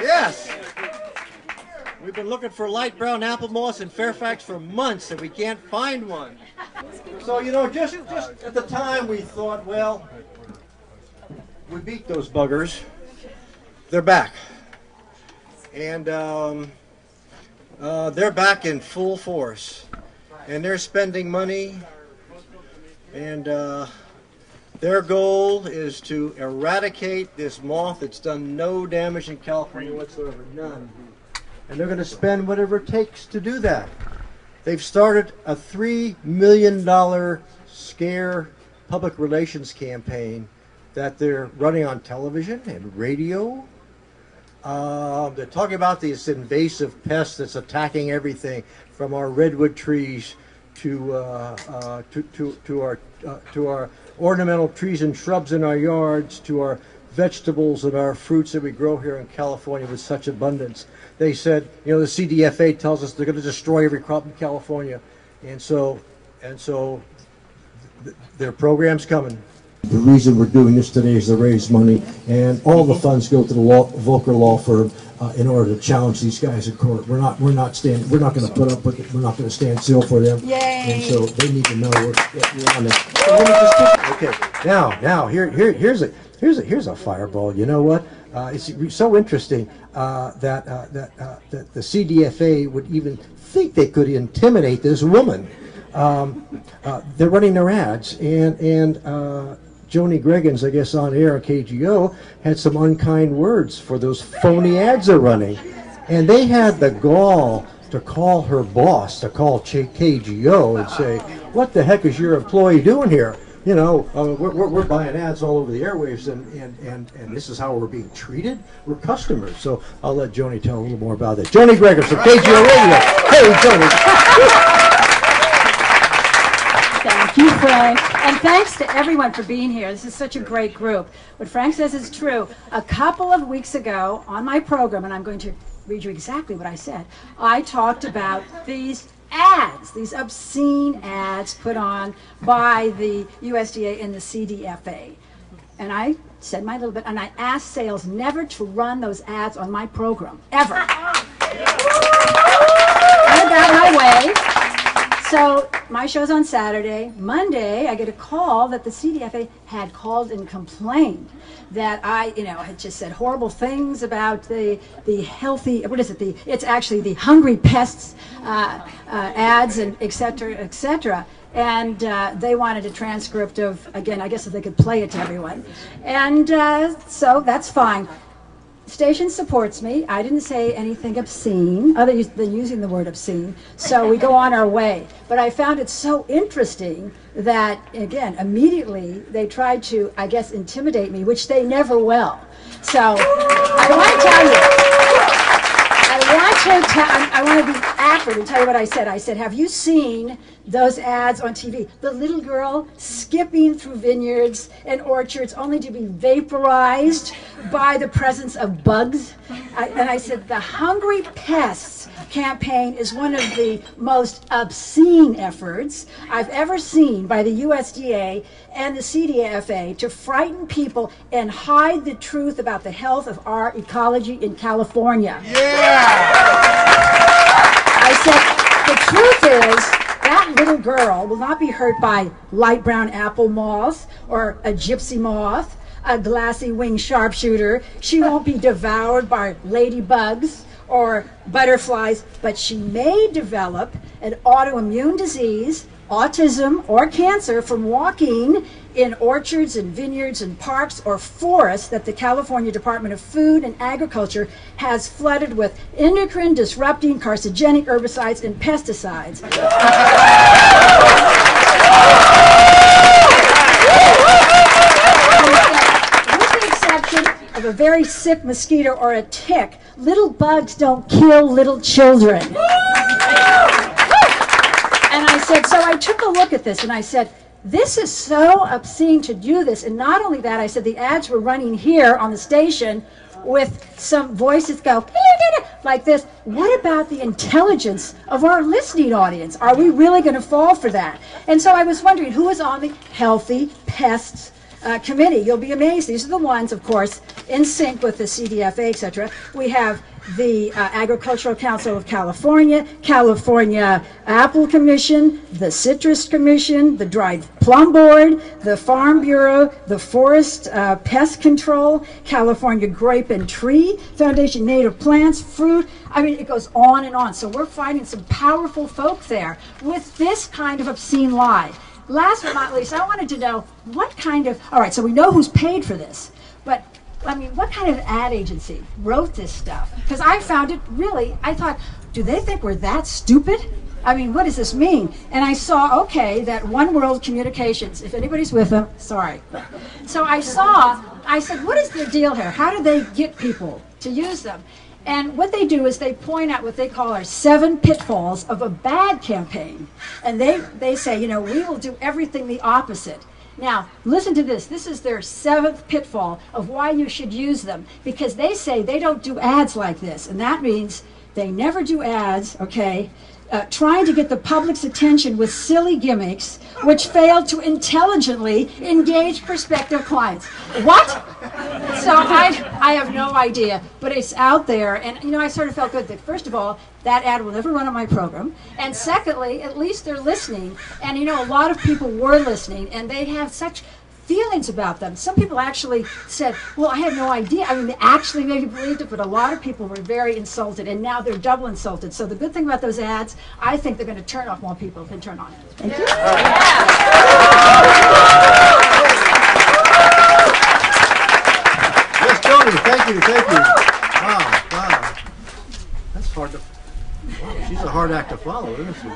Yes. We've been looking for light brown apple moss in Fairfax for months and we can't find one. So, you know, just at the time we thought, well, we beat those buggers. They're back. And they're back in full force. And they're spending money. And their goal is to eradicate this moth that's done no damage in California whatsoever. None. And they're going to spend whatever it takes to do that. They've started a $3 million scare public relations campaign that they're running on television and radio. They're talking about this invasive pest that's attacking everything from our redwood trees to our ornamental trees and shrubs in our yards, to our vegetables and our fruits that we grow here in California with such abundance. They said, you know, the CDFA tells us they're going to destroy every crop in California, and so their program's coming. The reason we're doing this today is to raise money, and all the funds go to the Volcker Law Firm in order to challenge these guys in court. We're not going to put up with it. We're not going to stand still for them. Yay. And so they need to know we're on it. So okay, now here's a fireball. You know what? It's so interesting that the CDFA would even think they could intimidate this woman. They're running their ads, and Joanie Greggains, I guess on air on KGO, had some unkind words for those phony ads they're running. And they had the gall to call her boss, to call KGO and say, what the heck is your employee doing here? You know, we're buying ads all over the airwaves, and this is how we're being treated. We're customers. So I'll let Joanie tell a little more about that. Joanie Greggains from KGO Radio. Hey, Joanie. Thank you, Frank. And thanks to everyone for being here. This is such a great group. What Frank says is true. A couple of weeks ago on my program, and I'm going to read you exactly what I said, I talked about these ads, these obscene ads put on by the USDA and the CDFA. And I said my little bit, and I asked sales never to run those ads on my program, ever. I got my way. So my show's on Saturday. Monday, I get a call that the CDFA had called and complained that I, had just said horrible things about the healthy, it's actually the hungry pests ads and et cetera. And they wanted a transcript of, again, I guess if they could play it to everyone. And so that's fine. Station supports me. I didn't say anything obscene other than using the word obscene, so we go on our way. But I found it so interesting that, again, immediately they tried to, I guess, intimidate me, which they never will. So I want to tell you, I want to be accurate and tell you what I said. I said, have you seen those ads on TV? The little girl skipping through vineyards and orchards only to be vaporized by the presence of bugs. And I said, the Hungry Pests campaign is one of the most obscene efforts I've ever seen by the USDA and the CDFA to frighten people and hide the truth about the health of our ecology in California. Yeah! I said, the truth is, that little girl will not be hurt by light brown apple moth or a gypsy moth, a glassy winged sharpshooter. She won't be devoured by ladybugs or butterflies, but she may develop an autoimmune disease, autism, or cancer from walking in orchards and vineyards and parks or forests that the California Department of Food and Agriculture has flooded with endocrine disrupting carcinogenic herbicides and pesticides. With the exception of a very sick mosquito or a tick, little bugs don't kill little children. And I said, so I took a look at this and I said, this is so obscene to do this. And not only that, I said the ads were running here on the station with some voices go like this. What about the intelligence of our listening audience? Are we really going to fall for that? And so I was wondering who is on the Healthy Pests Committee. You'll be amazed. These are the ones, of course, in sync with the CDFA, etc. We have the Agricultural Council of California, California Apple Commission, the Citrus Commission, the Dried Plum Board, the Farm Bureau, the Forest Pest Control, California Grape and Tree Foundation, Native Plants, Fruit. I mean, it goes on and on. So we're finding some powerful folk there with this kind of obscene lie. Last but not least, I wanted to know what kind of, all right, so we know who's paid for this, but I mean, what kind of ad agency wrote this stuff? Because I found it really, I thought, do they think we're that stupid? I mean, what does this mean? And I saw, okay, that One World Communications, if anybody's with them, sorry. So I said, what is their deal here? How do they get people to use them? And what they do is they point out what they call our 7 pitfalls of a bad campaign. And they say, you know, we will do everything the opposite. Now, listen to this. This is their 7th pitfall of why you should use them. Because they say they don't do ads like this. And that means they never do ads, okay, trying to get the public's attention with silly gimmicks which fail to intelligently engage prospective clients. What? So I have no idea, but it's out there, and you know, I sort of felt good that first of all, that ad will never run on my program, and secondly, at least they're listening, and you know, a lot of people were listening, and they have such feelings about them. Some people actually said, well, I had no idea. I mean, they actually maybe believed it, but a lot of people were very insulted, and now they're double insulted. So the good thing about those ads, I think they're going to turn off more people than turn on. Thank you. Yes, Joanie, thank you. Wow. That's hard to... Wow, she's a hard act to follow, isn't she?